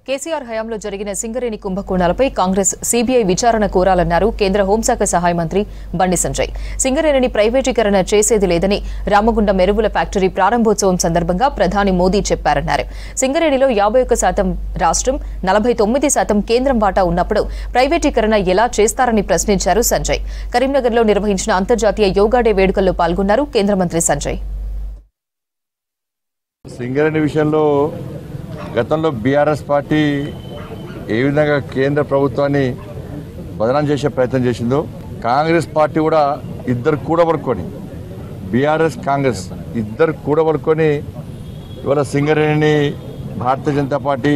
కేసీఆర్ హయాంలో జరిగిన సింగరేణి కుంభకోణాలపై కాంగ్రెస్ సీబీఐ విచారణ కోరాలన్నారు కేంద్ర హోంశాఖ సహాయ మంత్రి బండి సంజయ్. సింగరేణిని ప్రైవేటీకరణ చేసేది లేదని రామగుండం ఎరువుల ఫ్యాక్టరీ ప్రారంభోత్సవం సందర్భంగా ప్రధాని మోదీ చెప్పారన్నారు. సింగరేణిలో 51% రాష్ట్రం, 49% కేంద్రం వాటా ఉన్నప్పుడు ప్రైవేటీకరణ ఎలా చేస్తారని ప్రశ్నించారు సంజయ్. కరీంనగర్లో నిర్వహించిన అంతర్జాతీయ యోగా డే వేడుకల్లో పాల్గొన్నారు కేంద్ర మంత్రి సంజయ్. సింగరేణి విషయంలో గతంలో బీఆర్ఎస్ పార్టీ ఏ విధంగా కేంద్ర ప్రభుత్వాన్ని బదనాం చేసే ప్రయత్నం చేసిందో, కాంగ్రెస్ పార్టీ కూడా ఇద్దరు కూడబడుకొని, బీఆర్ఎస్ కాంగ్రెస్ ఇద్దరు కూడబడుకొని ఇవాళ సింగరేణిని భారతీయ జనతా పార్టీ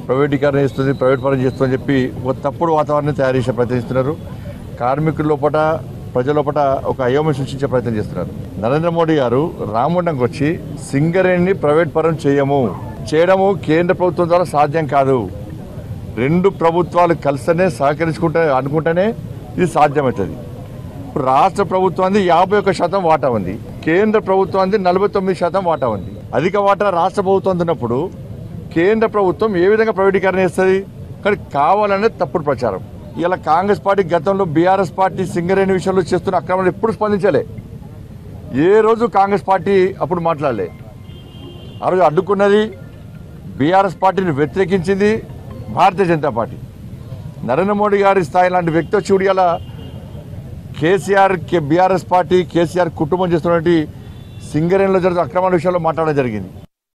ప్రైవేటీకరణ చేస్తుంది, ప్రైవేట్ పరం చేస్తుందని చెప్పి ఒక తప్పుడు వాతావరణాన్ని తయారు చేసే ప్రయత్నం చేస్తున్నారు. కార్మికుల లోపల, ప్రజల లోపల ఒక అయోమయం సృష్టించే ప్రయత్నం చేస్తున్నారు. నరేంద్ర మోడీ గారు రామగుండంకి వచ్చి సింగరేణిని ప్రైవేట్ పరం చేయడము కేంద్ర ప్రభుత్వం ద్వారా సాధ్యం కాదు, రెండు ప్రభుత్వాలు కలిసినే అనుకుంటేనే ఇది సాధ్యమవుతుంది. ఇప్పుడు రాష్ట్ర ప్రభుత్వానికి 51% వాటా ఉంది, కేంద్ర ప్రభుత్వానికి 49% వాటా ఉంది. అధిక వాటా రాష్ట్ర ప్రభుత్వం ఉన్నప్పుడు కేంద్ర ప్రభుత్వం ఏ విధంగా ప్రైవేటీకరణ చేస్తుంది? కానీ కావాలనేది తప్పుడు ప్రచారం. ఇలా కాంగ్రెస్ పార్టీ గతంలో బీఆర్ఎస్ పార్టీ సింగరేణి విషయంలో చేస్తున్న అక్రమాలు ఎప్పుడు స్పందించలే. ఏ రోజు కాంగ్రెస్ పార్టీ అప్పుడు మాట్లాడలే. ఆ రోజు అడ్డుకున్నది బీఆర్ఎస్ పార్టీని వ్యతిరేకించింది భారతీయ జనతా పార్టీ. నరేంద్ర మోడీ గారి స్థాయి లాంటి వ్యక్తి వచ్చి ఇలా కేసీఆర్ బీఆర్ఎస్ పార్టీ కేసీఆర్ కుటుంబం చేస్తున్నటువంటి సింగరేణిలో జరుగుతున్న అక్రమాల విషయంలో మాట్లాడడం జరిగింది.